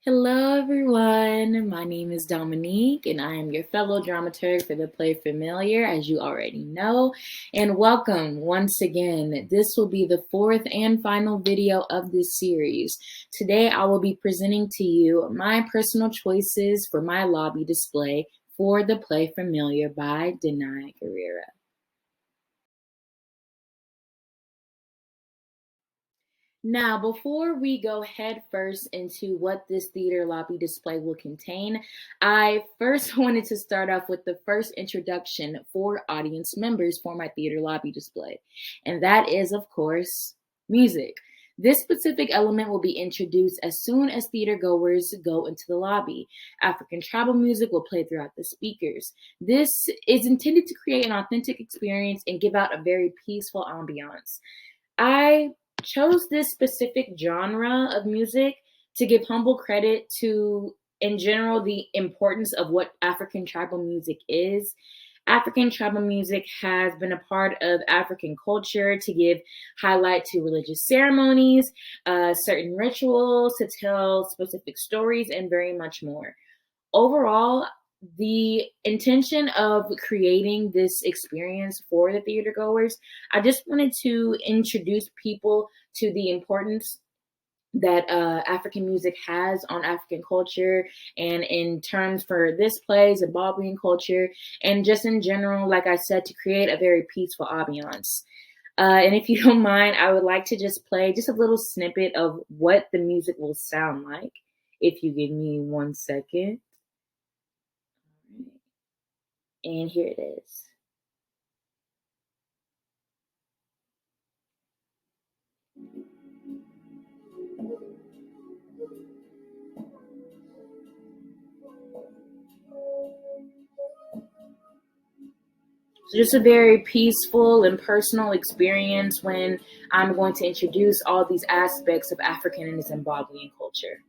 Hello, everyone. My name is Dominique, and I am your fellow dramaturg for the play Familiar, as you already know. And welcome once again. This will be the fourth and final video of this series. Today, I will be presenting to you my personal choices for my lobby display for the play Familiar by Danai Gurira. Now, before we go head first into what this theater lobby display will contain, I first wanted to start off with the first introduction for audience members for my theater lobby display. And that is, of course, music. This specific element will be introduced as soon as theater goers go into the lobby. African tribal music will play throughout the speakers. This is intended to create an authentic experience and give out a very peaceful ambiance. I chose this specific genre of music to give humble credit to, in general, the importance of what African tribal music is. African tribal music has been a part of African culture to give highlight to religious ceremonies, certain rituals, to tell specific stories, and very much more. Overall, the intention of creating this experience for the theater goers, I just wanted to introduce people to the importance that African music has on African culture, and in terms for this play, Zimbabwean culture, and just in general, like I said, to create a very peaceful ambiance. And if you don't mind, I would like to just play just a little snippet of what the music will sound like. If you give me 1 second. And here it is. So just a very peaceful and personal experience when I'm going to introduce all these aspects of African and Zimbabwean culture.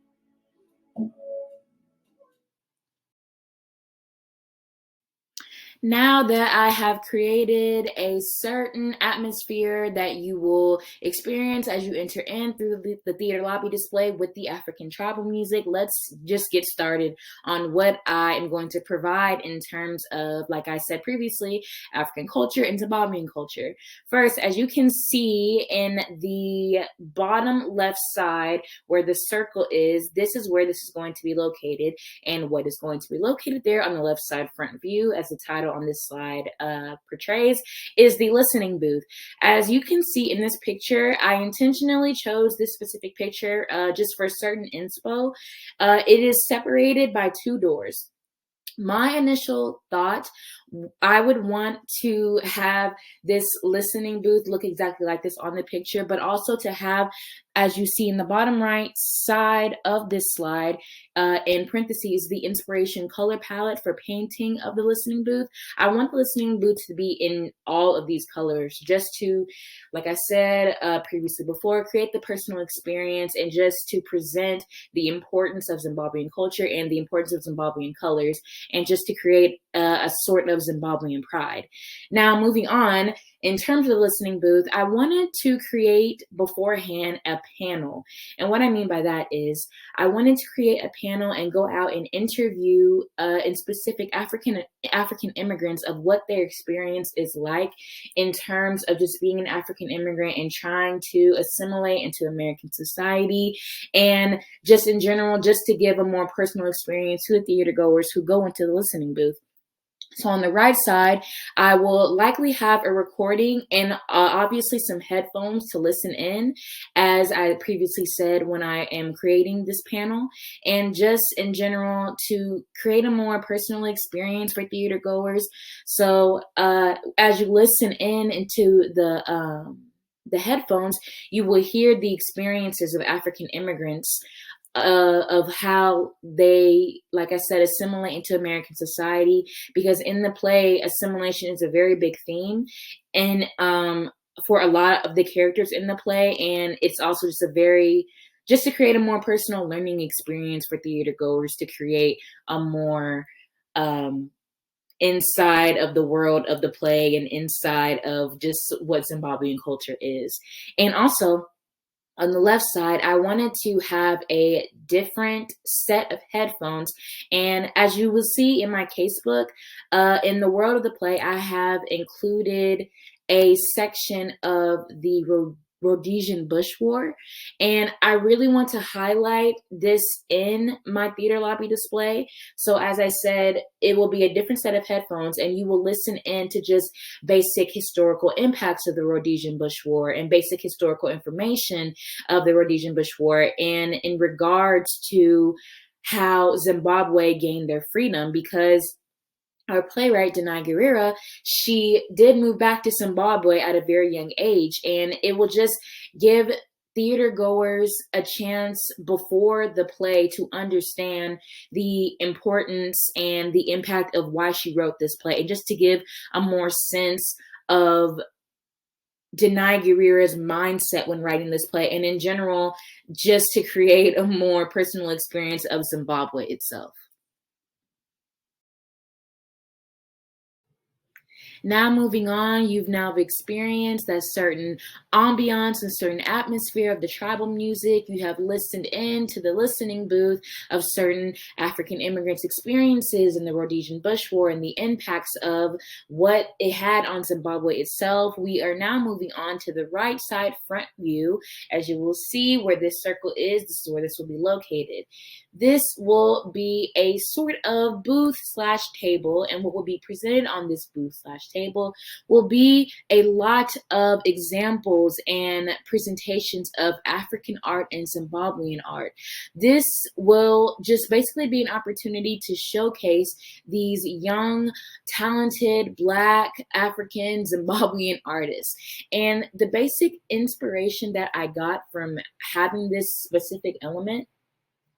Now that I have created a certain atmosphere that you will experience as you enter in through the theater lobby display with the African tribal music, let's just get started on what I am going to provide in terms of, like I said previously, African culture and Zimbabwean culture. First, as you can see in the bottom left side where the circle is, this is where this is going to be located, and what is going to be located there on the left side front view, as the title on this slide portrays, is the listening booth. As you can see in this picture, I intentionally chose this specific picture just for certain inspo. It is separated by two doors. My initial thought, I would want to have this listening booth look exactly like this on the picture, but also to have, as you see in the bottom right side of this slide, in parentheses, the inspiration color palette for painting of the listening booth. I want the listening booth to be in all of these colors, just to, like I said previously before, create the personal experience and just to present the importance of Zimbabwean culture and the importance of Zimbabwean colors, and just to create a sort of Zimbabwean pride. Now, moving on, in terms of the listening booth, I wanted to create beforehand a panel. And what I mean by that is I wanted to create a panel and go out and interview in specific African immigrants of what their experience is like in terms of just being an African immigrant and trying to assimilate into American society, and just in general, just to give a more personal experience to the theater goers who go into the listening booth. So on the right side, I will likely have a recording and obviously some headphones to listen in, as I previously said when I am creating this panel, and just in general to create a more personal experience for theater goers. So as you listen in into the headphones, you will hear the experiences of African immigrants, of how they, like I said, assimilate into American society, because in the play, assimilation is a very big theme, and for a lot of the characters in the play, and it's also just to create a more personal learning experience for theater goers, to create a more inside of the world of the play and inside of just what Zimbabwean culture is. And also, on the left side, I wanted to have a different set of headphones. And as you will see in my casebook, in the world of the play, I have included a section of the Rhodesian Bush War. And I really want to highlight this in my theater lobby display. So as I said, it will be a different set of headphones, and you will listen in to just basic historical impacts of the Rhodesian Bush War and basic historical information of the Rhodesian Bush War, and in regards to how Zimbabwe gained their freedom, because our playwright, Denai Guerrera, she did move back to Zimbabwe at a very young age, and it will just give theater goers a chance before the play to understand the importance and the impact of why she wrote this play, and just to give a more sense of Denai Guerrera's mindset when writing this play, and in general, just to create a more personal experience of Zimbabwe itself. Now moving on, you've now experienced that certain ambiance and certain atmosphere of the tribal music. You have listened in to the listening booth of certain African immigrants' experiences in the Rhodesian Bush War and the impacts of what it had on Zimbabwe itself. We are now moving on to the right side front view. As you will see where this circle is, this is where this will be located. This will be a sort of booth slash table, and what will be presented on this booth slash table will be a lot of examples and presentations of African art and Zimbabwean art. This will just basically be an opportunity to showcase these young, talented Black, African, Zimbabwean artists. And the basic inspiration that I got from having this specific element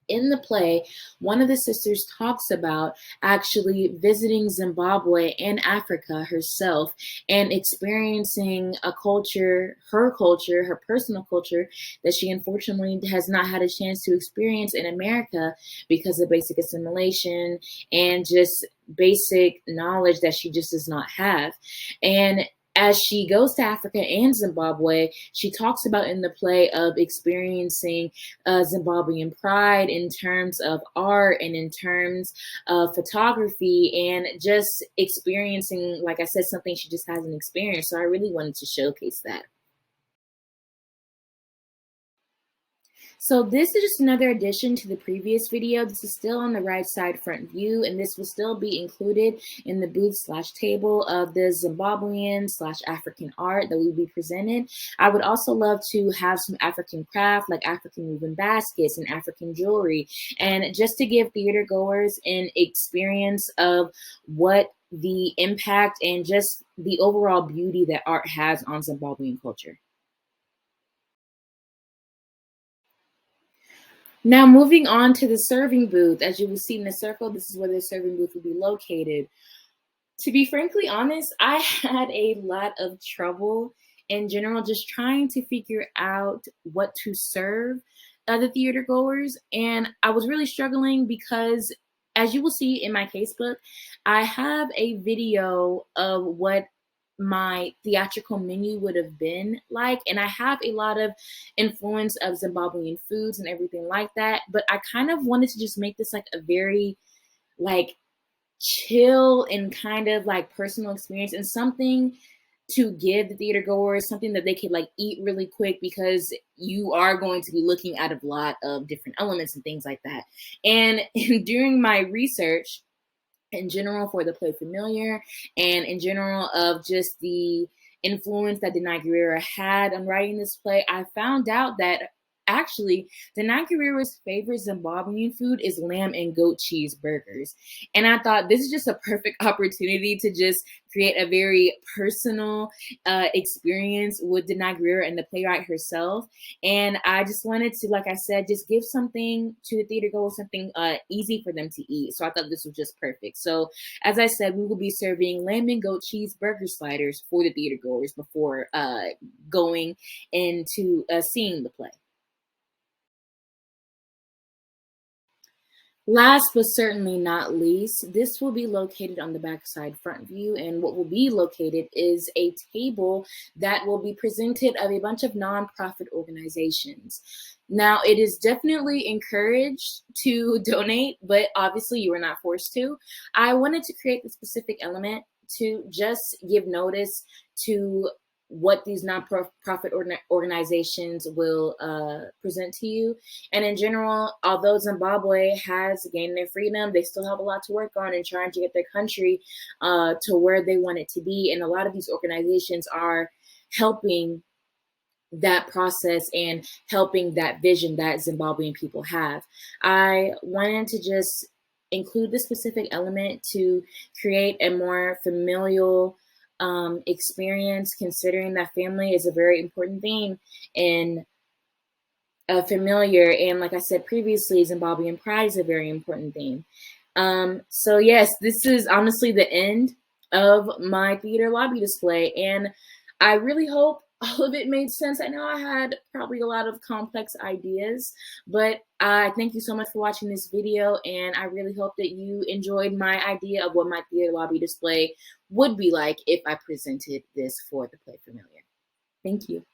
in the play, one of the sisters talks about actually visiting Zimbabwe and Africa herself and experiencing a culture, her personal culture, that she unfortunately has not had a chance to experience in America because of basic assimilation and just basic knowledge that she just does not have. And as she goes to Africa and Zimbabwe, she talks about in the play of experiencing Zimbabwean pride in terms of art and in terms of photography, and just experiencing, like I said, something she just hasn't experienced. So I really wanted to showcase that. So this is just another addition to the previous video. This is still on the right side front view, and this will still be included in the booth slash table of the Zimbabwean slash African art that will be presented. I would also love to have some African craft, like African woven baskets and African jewelry, and just to give theater goers an experience of what the impact and just the overall beauty that art has on Zimbabwean culture. Now moving on to the serving booth, as you will see in the circle, this is where the serving booth will be located. To be frankly honest, I had a lot of trouble in general just trying to figure out what to serve the theater goers. And I was really struggling because, as you will see in my casebook, I have a video of what my theatrical menu would have been like, and I have a lot of influence of Zimbabwean foods and everything like that, but I kind of wanted to just make this like a very like chill and kind of like personal experience, and something to give the theater goers, something that they could like eat really quick, because you are going to be looking at a lot of different elements and things like that. And during my research in general for the play Familiar, and in general of just the influence that Denai Guerrera had on writing this play, I found out that actually Denai Guerrera's favorite Zimbabwean food is lamb and goat cheese burgers. And I thought this is just a perfect opportunity to just create a very personal experience with Denai Guerrera and the playwright herself. And I just wanted to, like I said, just give something to the theater goers, something easy for them to eat. So I thought this was just perfect. So as I said, we will be serving lamb and goat cheese burger sliders for the theater goers before going into seeing the play. Last but certainly not least, this will be located on the backside front view, and what will be located is a table that will be presented of a bunch of nonprofit organizations. Now, it is definitely encouraged to donate, but obviously you are not forced to. I wanted to create the specific element to just give notice to what these nonprofit organizations will present to you. And in general, although Zimbabwe has gained their freedom, they still have a lot to work on in trying to get their country to where they want it to be. And a lot of these organizations are helping that process and helping that vision that Zimbabwean people have. I wanted to just include the specific element to create a more familial experience, considering that family is a very important thing in familiar. And like I said previously, Zimbabwean pride is a very important theme. So yes, this is honestly the end of my theater lobby display, and I really hope all of it made sense. I know I had probably a lot of complex ideas, but I thank you so much for watching this video, and I really hope that you enjoyed my idea of what my theater lobby display would be like if I presented this for the Play Familiar. Thank you.